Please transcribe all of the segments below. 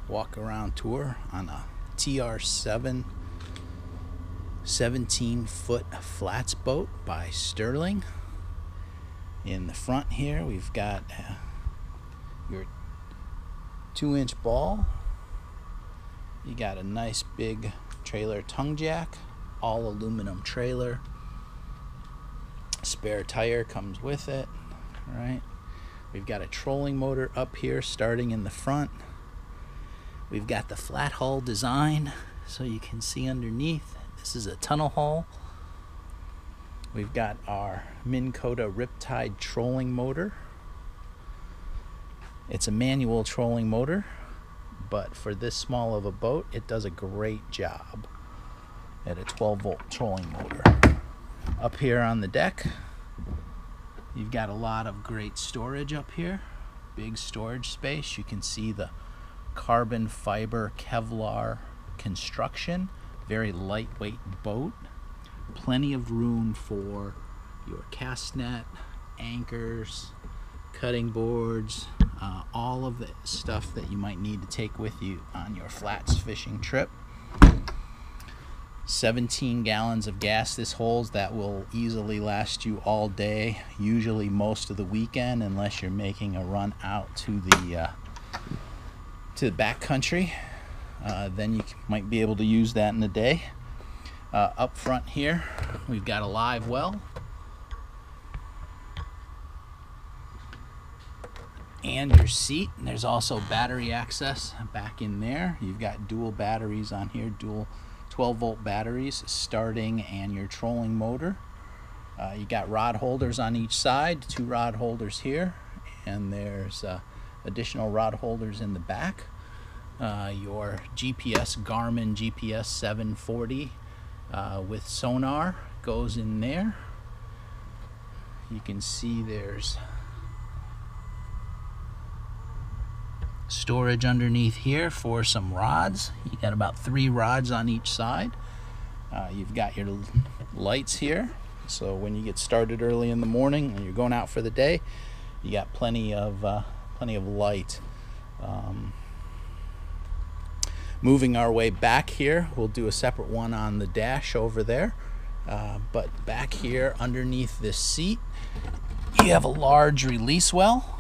walk around tour on a TR7 17-foot flats boat by Sterling. In the front here we've got your 2-inch ball. You got a nice big trailer tongue jack, all aluminum trailer. Spare tire comes with it. All right. We've got a trolling motor up here starting in the front. We've got the flat hull design so you can see underneath. This is a tunnel hull. We've got our Minn Kota Riptide trolling motor. It's a manual trolling motor, but for this small of a boat, it does a great job at a 12-volt trolling motor. Up here on the deck, you've got a lot of great storage up here. Big storage space. You can see the carbon fiber Kevlar construction. Very lightweight boat. Plenty of room for your cast net, anchors, cutting boards, all of the stuff that you might need to take with you on your flats fishing trip. 17 gallons of gas this holds. That will easily last you all day, usually most of the weekend, unless you're making a run out to the back country. Then you might be able to use that in a day. Up front here we've got a live well and your seat. And there's also battery access back in there. You've got dual batteries on here, dual 12-volt batteries starting, and your trolling motor. You got rod holders on each side, 2 rod holders here, and there's additional rod holders in the back. Your GPS Garmin GPS 740 with sonar goes in there. You can see there's storage underneath here for some rods. You got about 3 rods on each side. You've got your lights here, so when you get started early in the morning and you're going out for the day, you got plenty of light. Moving our way back here, we'll do a separate one on the dash over there, but back here underneath this seat you have a large release well.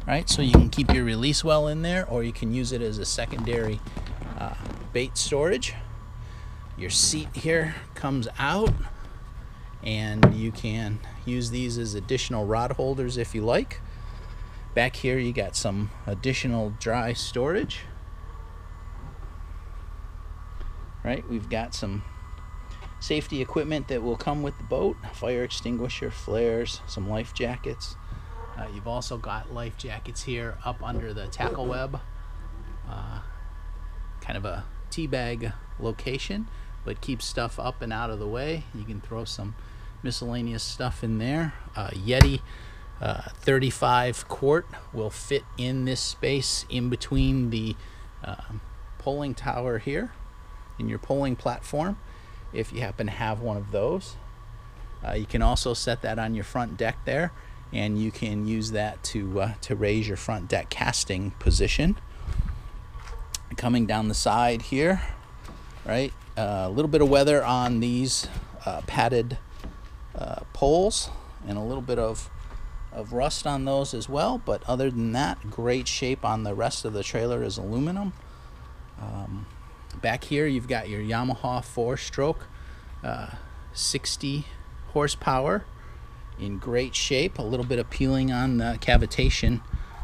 Right, so you can keep your release well in there, or you can use it as a secondary bait storage. Your seat here comes out, and you can use these as additional rod holders if you like. Back here you got some additional dry storage. Right, we've got some safety equipment that will come with the boat: fire extinguisher, flares, some life jackets. You've also got life jackets here up under the tackle web. Kind of a tea bag location, but keeps stuff up and out of the way. You can throw some miscellaneous stuff in there. Yeti 35 quart will fit in this space in between the polling tower here in your polling platform, if you happen to have one of those. You can also set that on your front deck there, and you can use that to raise your front deck casting position. Coming down the side here, right, a little bit of weather on these padded poles, and a little bit of rust on those as well, but other than that, great shape on the rest of the trailer is aluminum. Back here you've got your Yamaha 4-stroke 60 horsepower in great shape. A little bit of peeling on the cavitation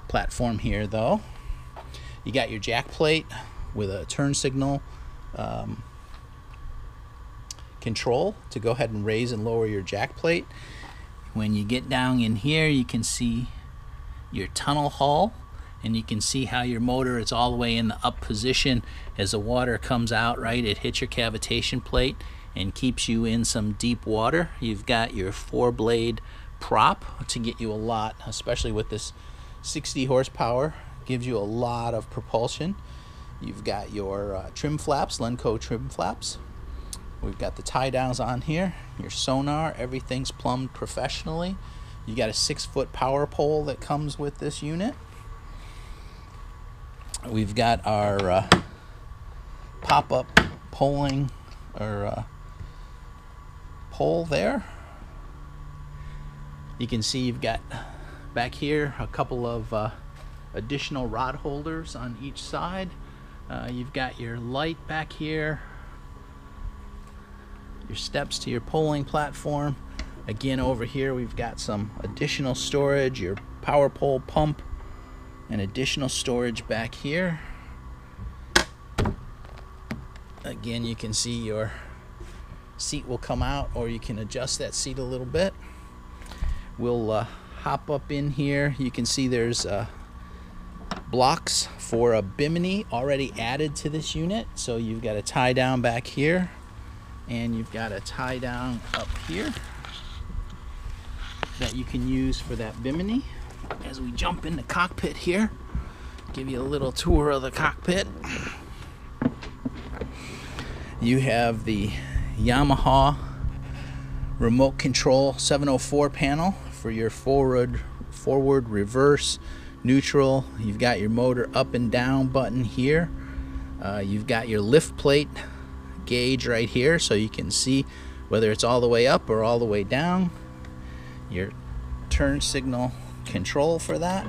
platform here though. You got your jack plate with a turn signal control to go ahead and raise and lower your jack plate. When you get down in here, you can see your tunnel hull, and you can see how your motor is all the way in the up position. As the water comes out, right, it hits your cavitation plate and keeps you in some deep water. You've got your 4-blade prop to get you a lot, especially with this 60 horsepower, gives you a lot of propulsion. You've got your trim flaps, Lenco trim flaps. We've got the tie downs on here, your sonar, everything's plumbed professionally. You got a 6-foot power pole that comes with this unit. We've got our pop-up polling or pole there. You can see you've got back here a couple of additional rod holders on each side. You've got your light back here, your steps to your polling platform. Again, over here we've got some additional storage, your power pole pump, and additional storage back here. Again, you can see your seat will come out, or you can adjust that seat a little bit. We'll hop up in here. You can see there's blocks for a bimini already added to this unit. So you've got a tie down back here, and you've got a tie down up here that you can use for that bimini. As we jump in the cockpit here, give you a little tour of the cockpit. You have the Yamaha remote control 704 panel for your forward, reverse, neutral. You've got your motor up and down button here. You've got your lift plate gauge right here, so you can see whether it's all the way up or all the way down. Your turn signal control for that.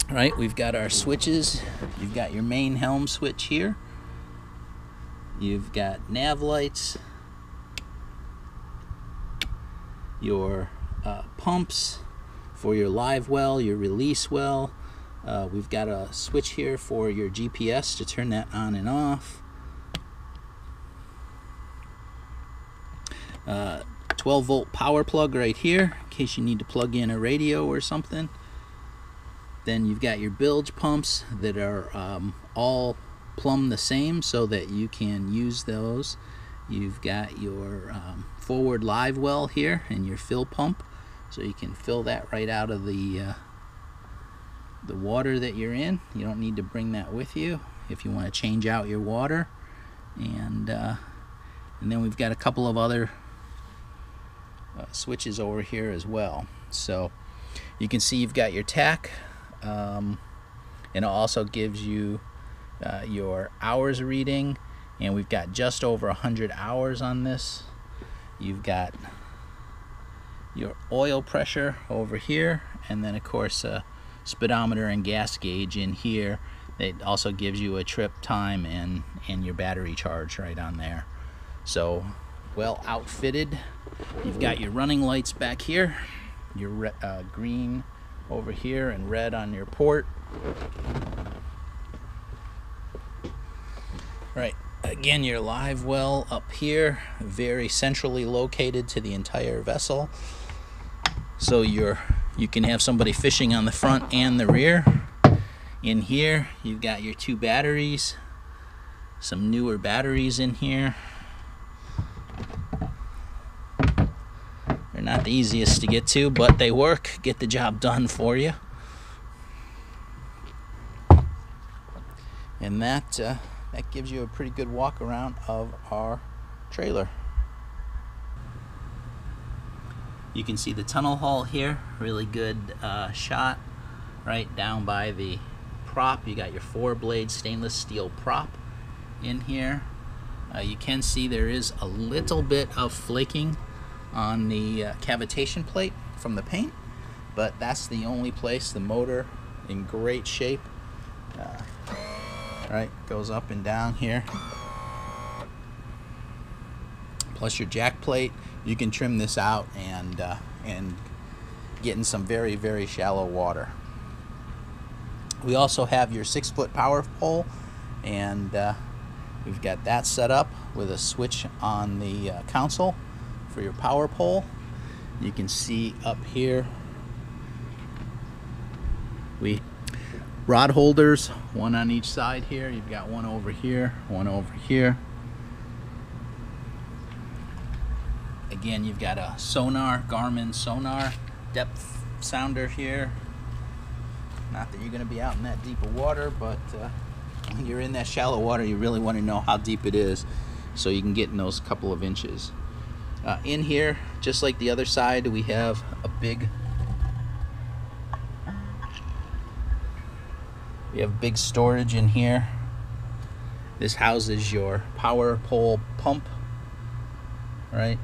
All right, we've got our switches. You've got your main helm switch here. You've got nav lights, your pumps for your live well, your release well. We've got a switch here for your GPS to turn that on and off. 12-volt power plug right here in case you need to plug in a radio or something. Then you've got your bilge pumps that are all plumb the same so that you can use those. You've got your forward live well here and your fill pump, so you can fill that right out of the water that you're in. You don't need to bring that with you if you want to change out your water. And then we've got a couple of other switches over here as well. So you can see you've got your tach, and it also gives you your hours reading, and we've got just over 100 hours on this. You've got your oil pressure over here, and then of course a speedometer and gas gauge in here. It also gives you a trip time and your battery charge right on there. So well outfitted. You've got your running lights back here, your green over here and red on your port. Right, again, your live well up here, very centrally located to the entire vessel. So you can have somebody fishing on the front and the rear. In here, you've got your two batteries, some newer batteries in here. They're not the easiest to get to, but they work, get the job done for you. And that gives you a pretty good walk around of our trailer. You can see the tunnel hull here, really good shot right down by the prop. You got your 4-blade stainless steel prop in here. You can see there is a little bit of flaking on the cavitation plate from the paint, but that's the only place. The motor in great shape. Right, goes up and down here. Plus your jack plate. You can trim this out and get in some very, very shallow water. We also have your 6-foot power pole, and we've got that set up with a switch on the console for your power pole. You can see up here rod holders, one on each side here. You've got one over here, one over here. Again, you've got a sonar, Garmin sonar depth sounder here. Not that you're going to be out in that deep of water, but when you're in that shallow water, you really want to know how deep it is so you can get in those couple of inches. In here, just like the other side, we have a big We have big storage in here. This houses your power pole pump, right?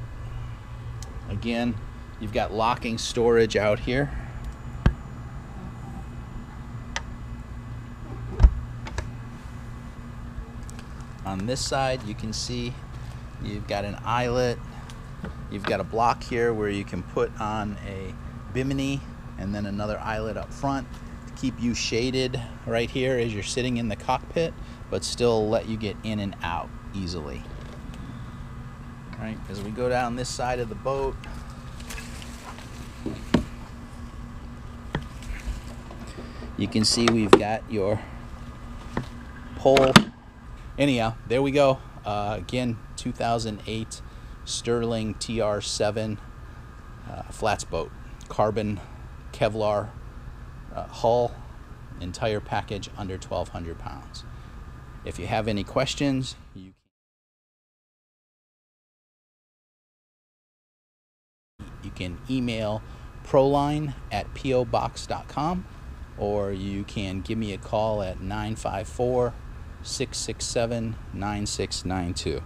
Again, you've got locking storage out here. On this side, you can see you've got an eyelet. You've got a block here where you can put on a bimini and then another eyelet up front to keep you shaded right here as you're sitting in the cockpit, but still let you get in and out easily. Right, as we go down this side of the boat, you can see we've got your pole. Anyhow, there we go. Again, 2008 Sterling TR7 flats boat, carbon Kevlar hull, entire package under 1,200 pounds. If you have any questions, you can email proline@pobox.com, or you can give me a call at 954-667-9692.